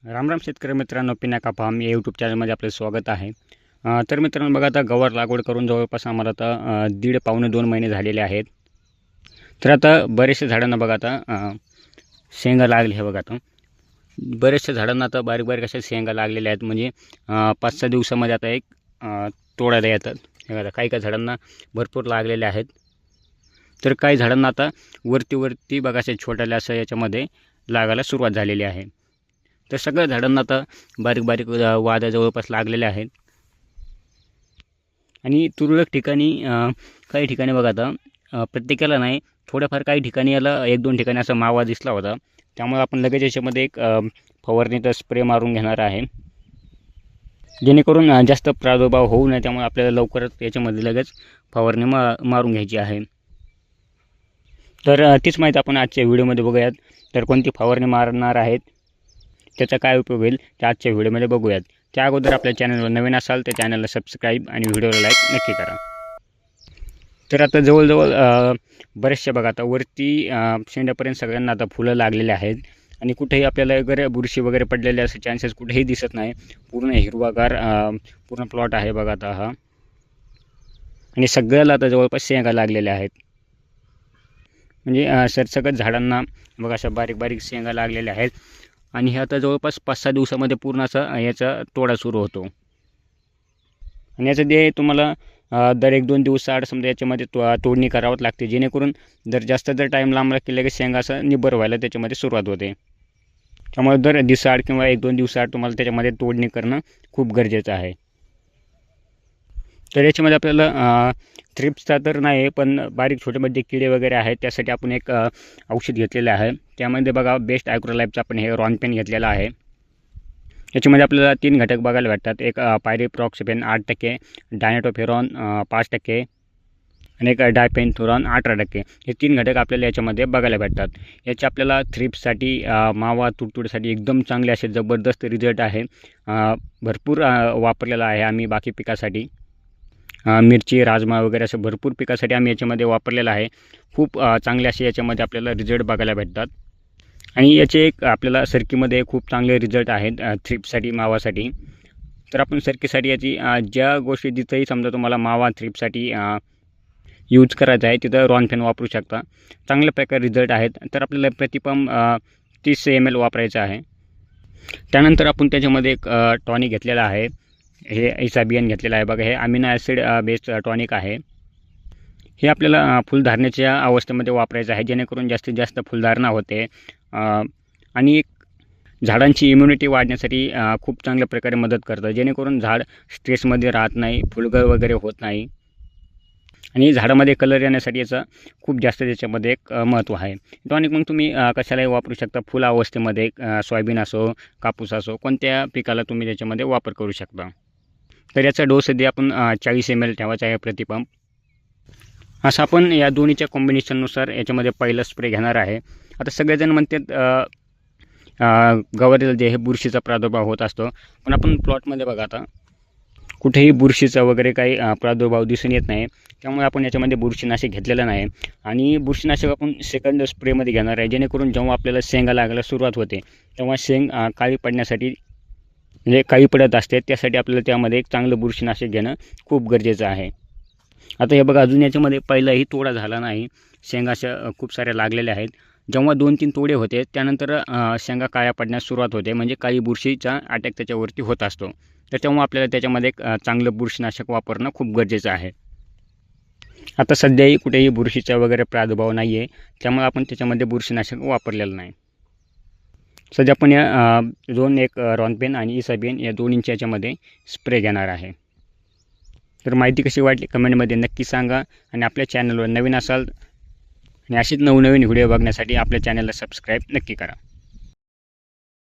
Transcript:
राम राम शेतकरी मित्रांनो, पिनाका फार्म या यूट्यूब चॅनलमध्ये आपलं स्वागत आहे. तर मित्रांनो बघा, आता गवार लागवड करून जवळपास आम्हाला आता दीड पावणे 2 महिने झालेले आहेत. तर आता बरेचशा झाडांना बघा आता शेंगा लागले. हे बघा, आता बरेचशा झाडांना आता बारीक बारीक अशा शेंगा लागलेल्या आहेत. म्हणजे 5-6 दिवसामध्ये आता एक तोडायला येतात. हे बघा, काही काही झाडांना भरपूर लागलेले आहेत. तर काही झाडांना आता वरती बघा अशा छोट्याल्या असं याच्यामध्ये लागायला सुरुवात झालेली आहे. तर सगळ्या झाडांना आता बारीक बारीक वाद्या जवळपास लागलेल्या आहेत. आणि तुरळक ठिकाणी काही ठिकाणी बघा आता प्रत्येकाला नाही, थोड्याफार काही ठिकाणी याला 1-2 ठिकाणी असा मावा दिसला होता. त्यामुळे आपण लगेच याच्यामध्ये एक फवारणीचा स्प्रे मारून घेणार आहे, जेणेकरून जास्त प्रादुर्भाव होऊ नये. त्यामुळे आपल्याला लवकरच याच्यामध्ये लगेच फवारणी मारून घ्यायची आहे. तर तीच माहिती आपण आजच्या व्हिडिओमध्ये बघूयात. तर कोणती फवारणी मारणार आहेत, त्याचा काय उपयोग होईल ते आजच्या व्हिडिओमध्ये बघूयात. त्या अगोदर आपल्या चॅनलवर नवीन असाल तर चॅनलला सबस्क्राईब आणि व्हिडिओला लाईक नक्की करा. तर आता जवळजवळ बरेचसे बघा आता वरती शेंड्यापर्यंत सगळ्यांना आता फुलं लागलेले आहेत. आणि कुठेही आपल्याला वगैरे बुरशी वगैरे पडलेले असे चान्सेस कुठेही दिसत नाही. पूर्ण हिरवागार पूर्ण प्लॉट आहे बघा आता हा. आणि सगळ्याला आता जवळपास शेंगा लागलेल्या आहेत. म्हणजे सरसकट झाडांना बघा अशा बारीक बारीक शेंगा लागलेल्या आहेत. आणि हे आता जवळपास 5-6 दिवसामध्ये पूर्ण असा याचा तोडा सुरू होतो. आणि याचं ते तुम्हाला दर 1-2 दिवस आड समजा याच्यामध्ये तोडणी करावं लागते, जेणेकरून जास्त टाईम लांबला की लगेच शेंगा असं निबर व्हायला त्याच्यामध्ये सुरुवात होते. त्यामुळे दर दिवसाआड किंवा 1-2 दिवसाआड तुम्हाला त्याच्यामध्ये तोडणी करणं खूप गरजेचं आहे. तर याच्यामध्ये आपल्याला थ्रिप्सचा तर नाही, पण बारीक छोटे मोठे किडे वगैरे आहेत, त्यासाठी आपण एक औषध घेतलेलं आहे. त्यामध्ये बघा बेस्ट ॲग्रोलाईफचं आपण हे रॉनपेन घेतलेलं आहे. याच्यामध्ये आपल्याला 3 घटक बघायला भेटतात. एक पायरिप्रॉक्सिपेन 8%, डायनाटोफेरॉन 5% आणि एक डायपेन्थुरॉन 18%. हे 3 घटक आपल्याला याच्यामध्ये बघायला भेटतात. याचे आपल्याला थ्रिप्ससाठी मावा तुडतुडीसाठी एकदम चांगले असे जबरदस्त रिझल्ट आहे. भरपूर वापरलेला आहे आम्ही बाकी पिकासाठी, मिरची, राजमा वगैरे असं भरपूर पिकासाठी आम्ही याच्यामध्ये वापरलेलं आहे. खूप चांगले असे याच्यामध्ये आपल्याला रिझल्ट बघायला भेटतात. आणि याचे एक आपल्याला सरकीमध्ये खूप चांगले रिझल्ट आहेत थ्रिप्ससाठी, मावासाठी. तर आपण सरकीसाठी याची ज्या गोष्टी जिथंही समजा तुम्हाला मावा थ्रिप्ससाठी यूज करायचा आहे तिथं रॉनफेन वापरू शकता. चांगल्या प्रकारे रिझल्ट आहेत. तर आपल्याला प्रतिपंप 30 ml वापरायचं आहे. त्यानंतर आपण त्याच्यामध्ये एक टॉनिक घेतलेला आहे. हे इसाबियन घेतलेलं आहे बघा. हे अमिनो ॲसिड बेस्ड टॉनिक आहे. हे आपल्याला फुलधारणेच्या अवस्थेमध्ये वापरायचं आहे, जेणेकरून जास्तीत जास्त फुलधारणा होते. आणि झाडांची इम्युनिटी वाढण्यासाठी खूप चांगल्या प्रकारे मदत करतं, जेणेकरून झाड स्ट्रेसमध्ये राहत नाही, फुलगळ वगैरे होत नाही. आणि झाडामध्ये कलर येण्यासाठी याचा खूप जास्त त्याच्यामध्ये एक महत्त्व आहे. टॉनिक मग तुम्ही कशालाही वापरू शकता. फुल अवस्थेमध्ये सोयाबीन असो, कापूस असो, कोणत्या पिकाला तुम्ही त्याच्यामध्ये वापर करू शकता. तर याचा डोस सध्या आपण 40 ml ठेवायचा आहे प्रतिपंप. असं आपण या दोन्हीच्या कॉम्बिनेशननुसार याच्यामध्ये पहिलं स्प्रे घेणार आहे. आता सगळेजण म्हणतात गवारीला जे हे बुरशीचा प्रादुर्भाव होत असतो, पण आपण प्लॉटमध्ये बघा आता कुठेही बुरशीचा वगैरे काही प्रादुर्भाव दिसून येत नाही. त्यामुळे आपण याच्यामध्ये बुरशीनाशक घेतलेलं नाही. आणि बुरशीनाशक आपण सेकंड स्प्रेमध्ये घेणार आहे, जेणेकरून जेव्हा आपल्याला शेंगा लागायला सुरुवात होते तेव्हा शेंग काळी पडण्यासाठी म्हणजे काळी पडत असते, त्यासाठी आपल्याला त्यामध्ये एक चांगलं बुरशीनाशक घेणं खूप गरजेचं आहे. आता हे बघा, अजून याच्यामध्ये पहिलाही तोडा झाला नाही. शेंगा अशा खूप साऱ्या लागलेल्या आहेत. जेव्हा 2-3 तोडे होते त्यानंतर शेंगा काळ्या पडण्यास सुरुवात होते, म्हणजे काळी बुरशीचा अटॅक त्याच्यावरती होत असतो. तर तेव्हा आपल्याला त्याच्यामध्ये एक चांगलं बुरशीनाशक वापरणं खूप गरजेचं आहे. आता सध्याही कुठेही बुरशीचा वगैरे प्रादुर्भाव नाही आहे, त्यामुळे आपण त्याच्यामध्ये बुरशीनाशक वापरलेलं नाही. सध्या आपण या एक रॉनपेन आणि इसाबियन या दोन्हींच्या याच्यामध्ये स्प्रे घेणार आहे. तर माहिती कशी वाटली कमेंटमध्ये नक्की सांगा. आणि आपल्या चॅनलवर नवीन असाल आणि अशीच नवनवीन व्हिडिओ बघण्यासाठी आपल्या चॅनलला सबस्क्राईब नक्की करा.